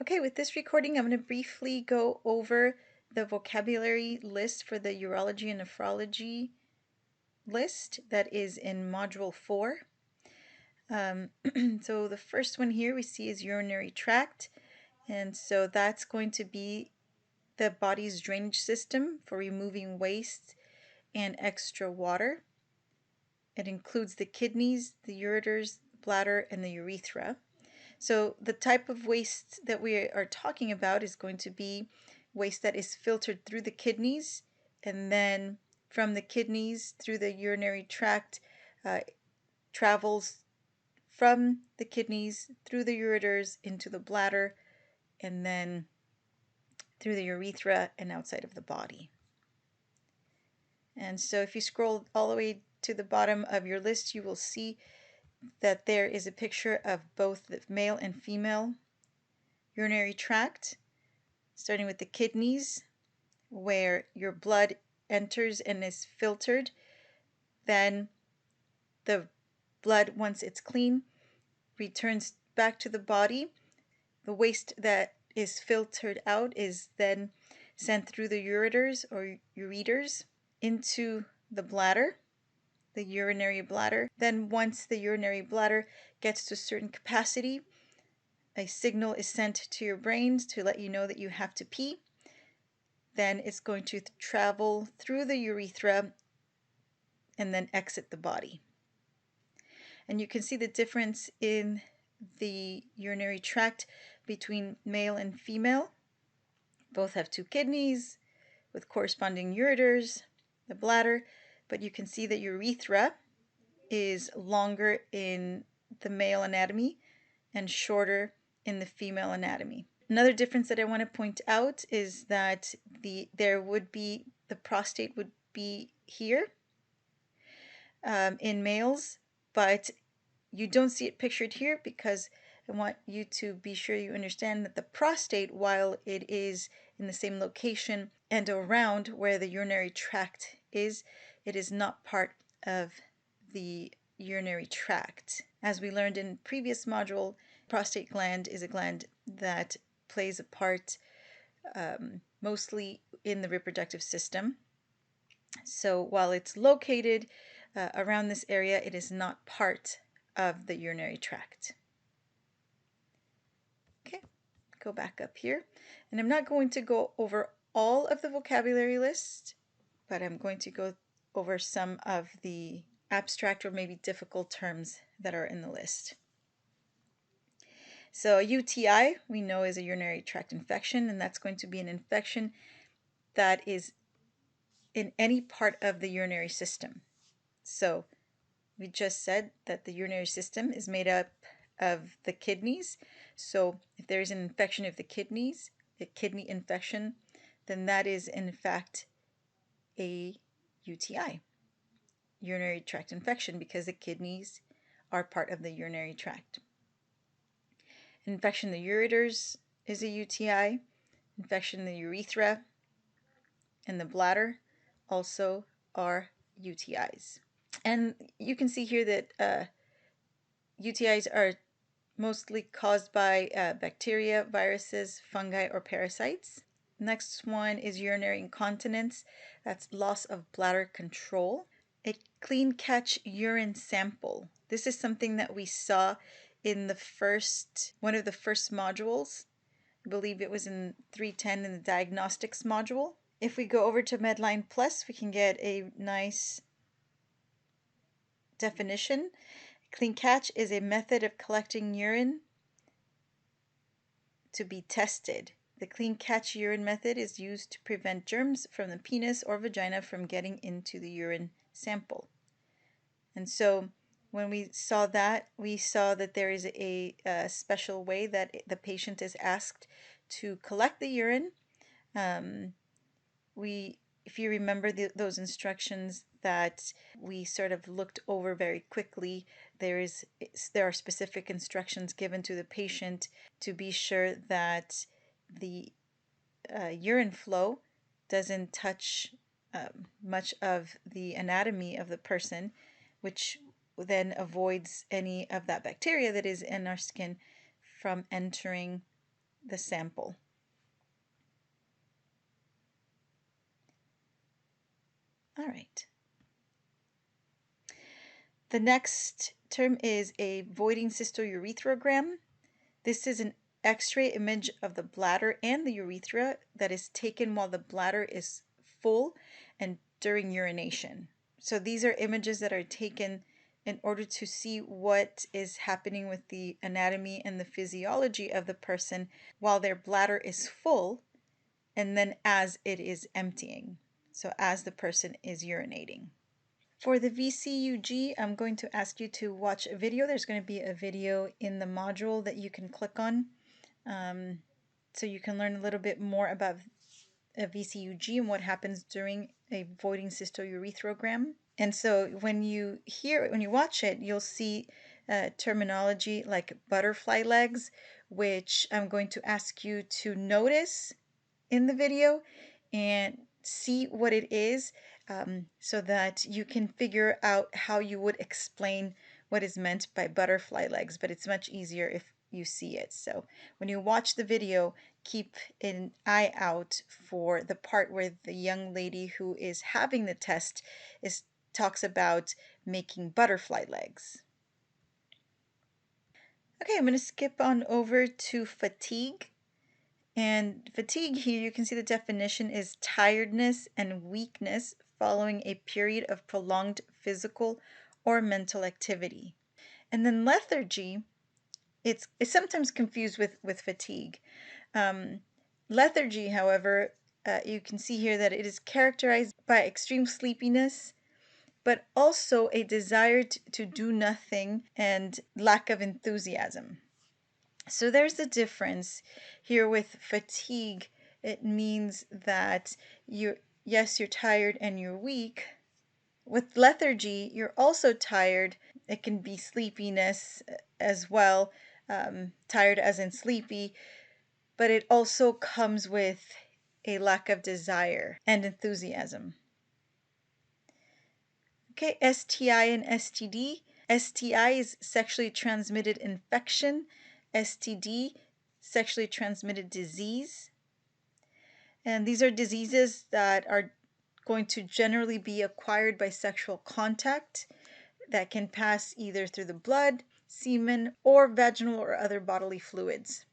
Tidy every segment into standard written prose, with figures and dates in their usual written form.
Okay, with this recording, I'm going to briefly go over the vocabulary list for the urology and nephrology list that is in Module 4. So the first one here we see is urinary tract, and so that's going to be the body's drainage system for removing waste and extra water. It includes the kidneys, the ureters, bladder, and the urethra. So the type of waste that we are talking about is going to be waste that is filtered through the kidneys, and then from the kidneys through the urinary tract, travels from the kidneys through the ureters into the bladder, and then through the urethra and outside of the body. And so if you scroll all the way to the bottom of your list, you will see that there is a picture of both the male and female urinary tract, starting with the kidneys, where your blood enters and is filtered. Then the blood, once it's clean, returns back to the body. The waste that is filtered out is then sent through the ureters or ureters into the bladder, the urinary bladder. Then once the urinary bladder gets to a certain capacity, a signal is sent to your brains to let you know that you have to pee. Then it's going to travel through the urethra and then exit the body. And you can see the difference in the urinary tract between male and female. Both have two kidneys with corresponding ureters, the bladder, but you can see that urethra is longer in the male anatomy and shorter in the female anatomy. Another difference that I want to point out is that the prostate would be here in males, but you don't see it pictured here because I want you to be sure you understand that the prostate, while it is in the same location and around where the urinary tract is, it is not part of the urinary tract. As we learned in previous module, prostate gland is a gland that plays a part mostly in the reproductive system. So while it's located around this area, it is not part of the urinary tract. Okay, go back up here. And I'm not going to go over all of the vocabulary list, but I'm going to go over some of the abstract or maybe difficult terms that are in the list. So a UTI we know is a urinary tract infection, and that's going to be an infection that is in any part of the urinary system. So we just said that the urinary system is made up of the kidneys. So if there is an infection of the kidneys, a kidney infection, then that is in fact a UTI, urinary tract infection, because the kidneys are part of the urinary tract. Infection in the ureters is a UTI. Infection in the urethra and the bladder also are UTIs. And you can see here that UTIs are mostly caused by bacteria, viruses, fungi, or parasites. Next one is urinary incontinence. That's loss of bladder control. A clean catch urine sample. This is something that we saw in one of the first modules. I believe it was in 310 in the diagnostics module. If we go over to Medline Plus, we can get a nice definition. Clean catch is a method of collecting urine to be tested. The clean catch urine method is used to prevent germs from the penis or vagina from getting into the urine sample. And so when we saw that there is a special way that the patient is asked to collect the urine. If you remember those instructions that we sort of looked over very quickly, there are specific instructions given to the patient to be sure that the urine flow doesn't touch much of the anatomy of the person, which then avoids any of that bacteria that is in our skin from entering the sample. All right. The next term is a voiding cystourethrogram. This is an X-ray image of the bladder and the urethra that is taken while the bladder is full and during urination. So these are images that are taken in order to see what is happening with the anatomy and the physiology of the person while their bladder is full and then as it is emptying. So as the person is urinating. For the VCUG, I'm going to ask you to watch a video. There's going to be a video in the module that you can click on, so you can learn a little bit more about a VCUG and what happens during a voiding cystourethrogram. And so when you watch it, you'll see terminology like butterfly legs, which I'm going to ask you to notice in the video and see what it is, so that you can figure out how you would explain what is meant by butterfly legs, but it's much easier if you see it. So when you watch the video, keep an eye out for the part where the young lady who is having the test talks about making butterfly legs. Okay, I'm going to skip on over to fatigue. And fatigue, here you can see the definition is tiredness and weakness following a period of prolonged physical or mental activity. And then lethargy, it's sometimes confused with fatigue. Lethargy, however, you can see here that it is characterized by extreme sleepiness, but also a desire to do nothing and lack of enthusiasm. So there's the difference here with fatigue. It means that you're tired and you're weak. With lethargy, you're also tired. It can be sleepiness as well, tired as in sleepy, but it also comes with a lack of desire and enthusiasm. Okay, STI and STD. STI is sexually transmitted infection. STD, sexually transmitted disease. And these are diseases that are going to generally be acquired by sexual contact that can pass either through the blood, semen, or vaginal or other bodily fluids.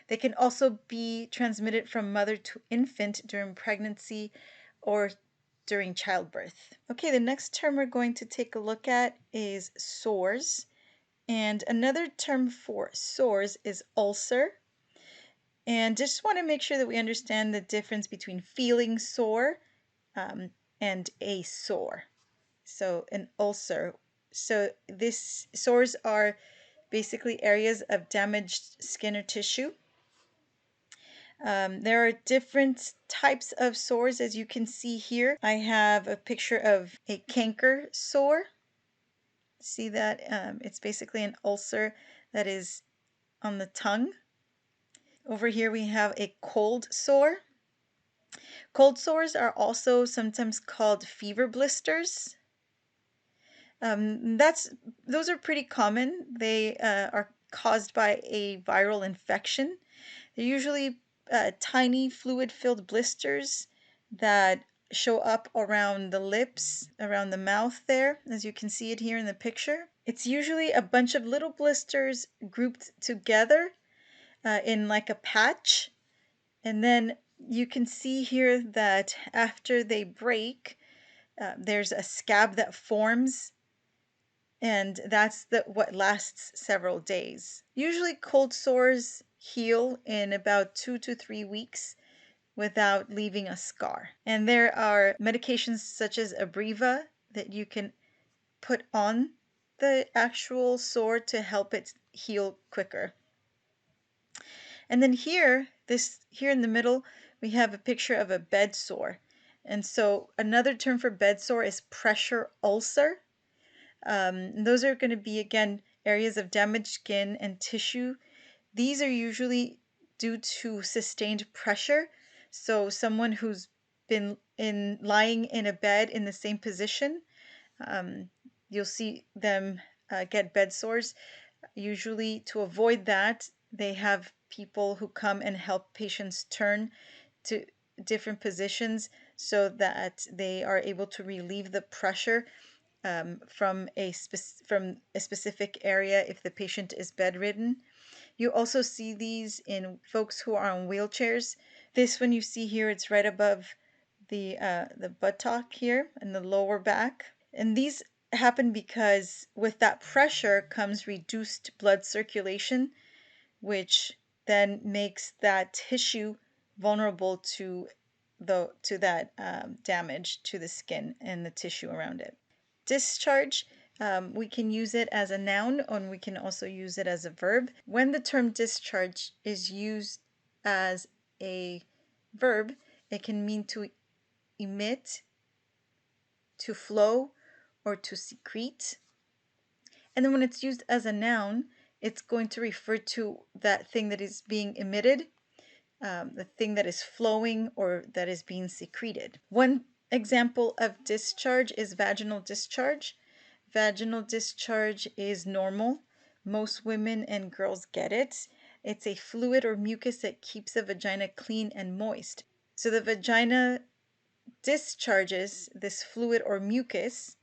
They can also be transmitted from mother to infant during pregnancy or during childbirth. Okay, the next term we're going to take a look at is sores. And another term for sores is ulcer. And just want to make sure that we understand the difference between feeling sore and a sore. So an ulcer. So this sores are basically areas of damaged skin or tissue. There are different types of sores, as you can see here. I have a picture of a canker sore. See that? It's basically an ulcer that is on the tongue. Over here we have a cold sore. Cold sores are also sometimes called fever blisters. Those are pretty common. They are caused by a viral infection. They're usually tiny fluid-filled blisters that show up around the lips, around the mouth there, as you can see it here in the picture. It's usually a bunch of little blisters grouped together in like a patch. And then you can see here that after they break, there's a scab that forms, and that's what lasts several days. Usually cold sores heal in about 2 to 3 weeks without leaving a scar. And there are medications such as Abreva that you can put on the actual sore to help it heal quicker. And then here in the middle, we have a picture of a bed sore. And so another term for bed sore is pressure ulcer. Those are going to be, again, areas of damaged skin and tissue. These are usually due to sustained pressure. So someone who's been lying in a bed in the same position, you'll see them get bed sores. Usually to avoid that, They have people who come and help patients turn to different positions so that they are able to relieve the pressure from a specific area if the patient is bedridden. You also see these in folks who are on wheelchairs. This one you see here, it's right above the buttock here in the lower back. And these happen because with that pressure comes reduced blood circulation, which then makes that tissue vulnerable to that damage to the skin and the tissue around it. Discharge, we can use it as a noun and we can also use it as a verb. When the term discharge is used as a verb, it can mean to emit, to flow, or to secrete. And then when it's used as a noun, it's going to refer to that thing that is being emitted, the thing that is flowing or that is being secreted. One example of discharge is vaginal discharge. Vaginal discharge is normal. Most women and girls get it. It's a fluid or mucus that keeps the vagina clean and moist. So the vagina discharges this fluid or mucus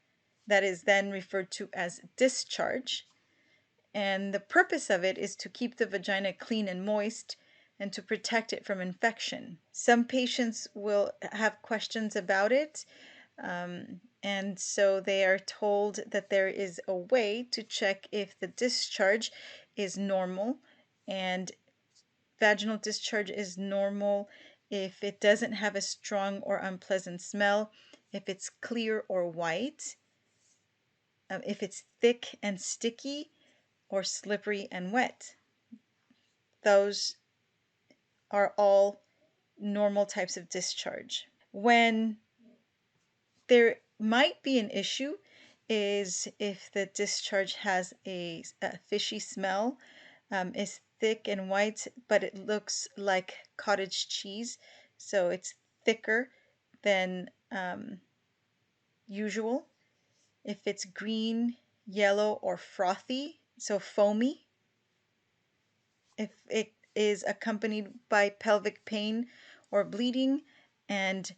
that is then referred to as discharge. And the purpose of it is to keep the vagina clean and moist and to protect it from infection. Some patients will have questions about it, and so they are told that there is a way to check if the discharge is normal, and vaginal discharge is normal if it doesn't have a strong or unpleasant smell, if it's clear or white, if it's thick and sticky, or slippery and wet. Those are all normal types of discharge. When there might be an issue is if the discharge has a fishy smell, is thick and white, but it looks like cottage cheese, so it's thicker than usual. If it's green, yellow, or frothy, so foamy. If it is accompanied by pelvic pain or bleeding, and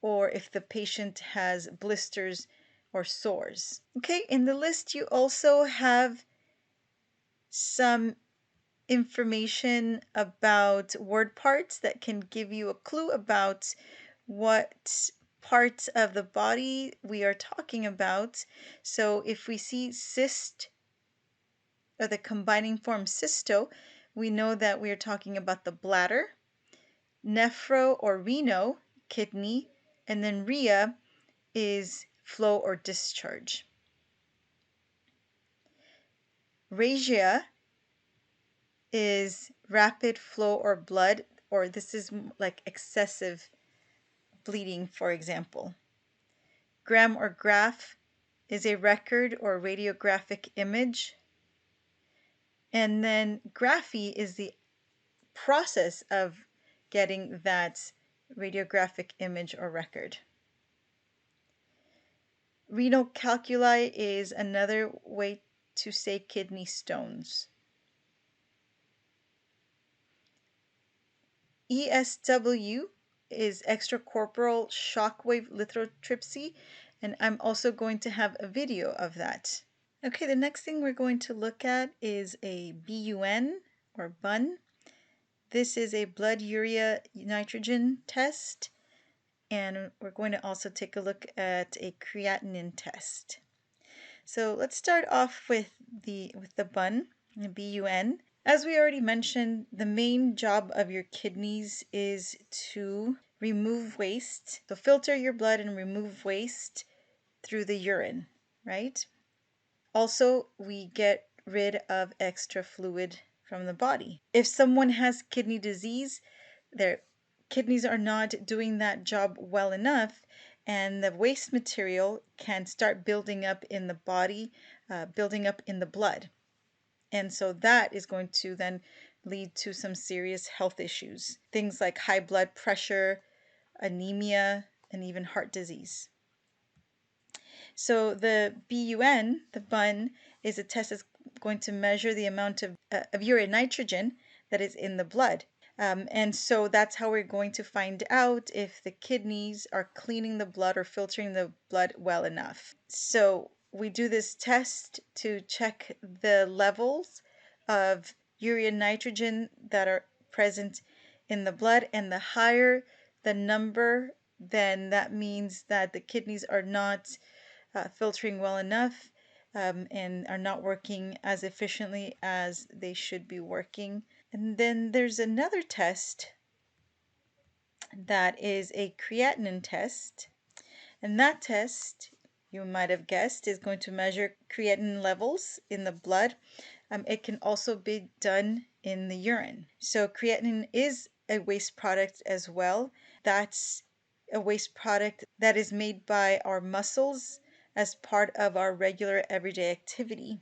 or if the patient has blisters or sores. Okay, in the list you also have some information about word parts that can give you a clue about what parts of the body we are talking about. So if we see cyst, or the combining form cysto, we know that we are talking about the bladder. Nephro or reno, kidney, and then rhea is flow or discharge. Regia is rapid flow or blood, or this is like excessive bleeding, for example. Gram or graph is a record or radiographic image. And then graphy is the process of getting that radiographic image or record. Renal calculi is another way to say kidney stones. ESW is extracorporeal shockwave lithotripsy, and I'm also going to have a video of that. Okay, the next thing we're going to look at is a BUN or BUN. This is a blood urea nitrogen test, and we're going to also take a look at a creatinine test. So let's start off with the BUN, the BUN. As we already mentioned, the main job of your kidneys is to remove waste. So filter your blood and remove waste through the urine, right? Also, we get rid of extra fluid from the body. If someone has kidney disease, their kidneys are not doing that job well enough, and the waste material can start building up in the body, building up in the blood. And so that is going to then lead to some serious health issues. Things like high blood pressure, anemia, and even heart disease. So the BUN, the BUN, is a test that's going to measure the amount of urea nitrogen that is in the blood. And so that's how we're going to find out if the kidneys are cleaning the blood or filtering the blood well enough. So we do this test to check the levels of urea nitrogen that are present in the blood, and the higher the number, then that means that the kidneys are not filtering well enough, and are not working as efficiently as they should be working. And then there's another test that is a creatinine test. And that test, you might have guessed, is going to measure creatinine levels in the blood. It can also be done in the urine. So creatinine is a waste product as well. That's a waste product that is made by our muscles as part of our regular everyday activity.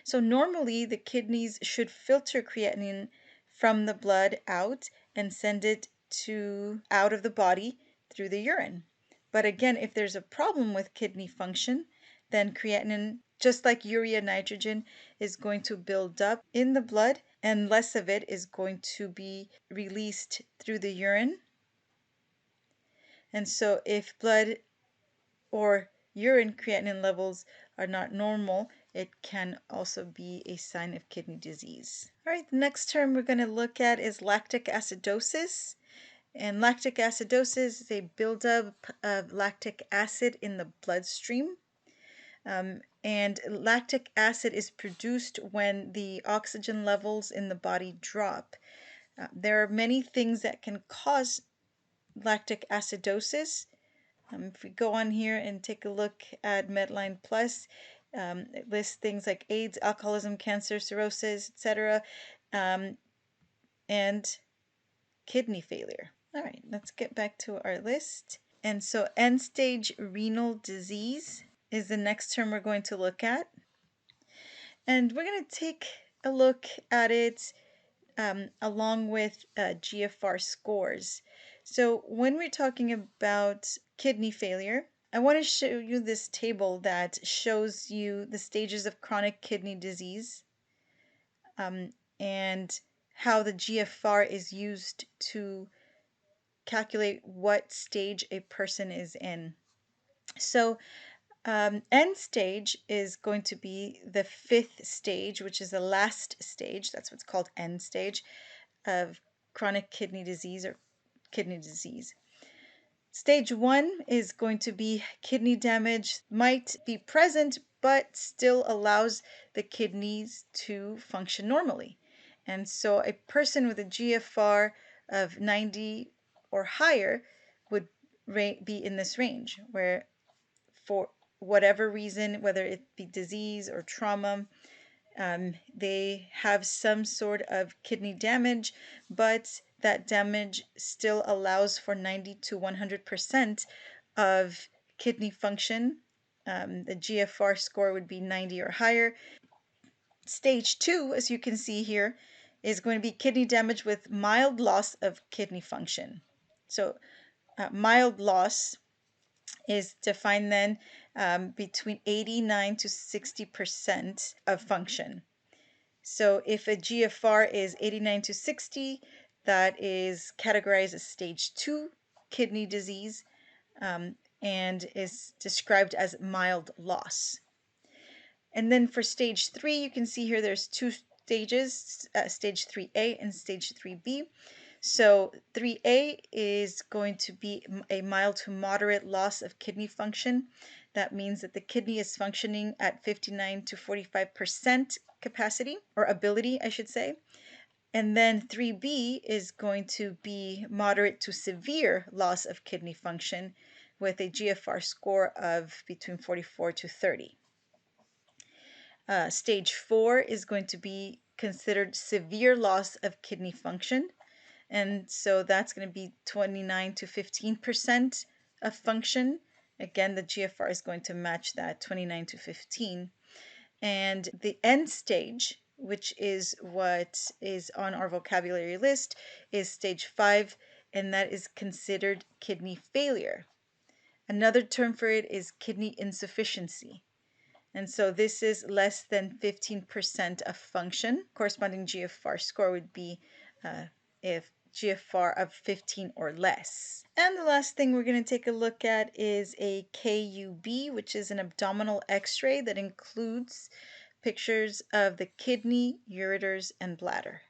So normally the kidneys should filter creatinine from the blood out and send it out of the body through the urine. But again, if there's a problem with kidney function, then creatinine, just like urea nitrogen, is going to build up in the blood, and less of it is going to be released through the urine. And so if blood or urine creatinine levels are not normal, it can also be a sign of kidney disease. All right, the next term we're going to look at is lactic acidosis. And lactic acidosis is a buildup of lactic acid in the bloodstream. And lactic acid is produced when the oxygen levels in the body drop. There are many things that can cause lactic acidosis. If we go on here and take a look at Medline Plus, it lists things like AIDS, alcoholism, cancer, cirrhosis, etc., and kidney failure. All right, let's get back to our list. And so end-stage renal disease is the next term we're going to look at. And we're going to take a look at it along with GFR scores. So when we're talking about kidney failure, I want to show you this table that shows you the stages of chronic kidney disease, and how the GFR is used to calculate what stage a person is in. So end stage is going to be the 5th stage, which is the last stage. That's what's called end stage of chronic kidney disease or kidney disease. Stage 1 is going to be kidney damage, might be present, but still allows the kidneys to function normally. And so a person with a GFR of 90 or higher would be in this range, where for whatever reason, whether it be disease or trauma, they have some sort of kidney damage, but that damage still allows for 90 to 100% of kidney function. The GFR score would be 90 or higher. Stage 2, as you can see here, is going to be kidney damage with mild loss of kidney function. So mild loss is defined then between 89 to 60% of function. So if a GFR is 89 to 60, that is categorized as stage 2 kidney disease, and is described as mild loss. And then for stage 3, you can see here there's 2 stages, stage 3A and stage 3B. So 3A is going to be a mild to moderate loss of kidney function. That means that the kidney is functioning at 59 to 45% capacity, or ability, I should say. And then 3B is going to be moderate to severe loss of kidney function with a GFR score of between 44 to 30. Stage 4 is going to be considered severe loss of kidney function. And so that's going to be 29 to 15% of function. Again, the GFR is going to match that 29 to 15. And the end stage, which is what is on our vocabulary list, is stage 5, and that is considered kidney failure. Another term for it is kidney insufficiency. And so this is less than 15% of function. Corresponding GFR score would be if GFR of 15 or less. And the last thing we're going to take a look at is a KUB, which is an abdominal x-ray that includes pictures of the kidney, ureters, and bladder.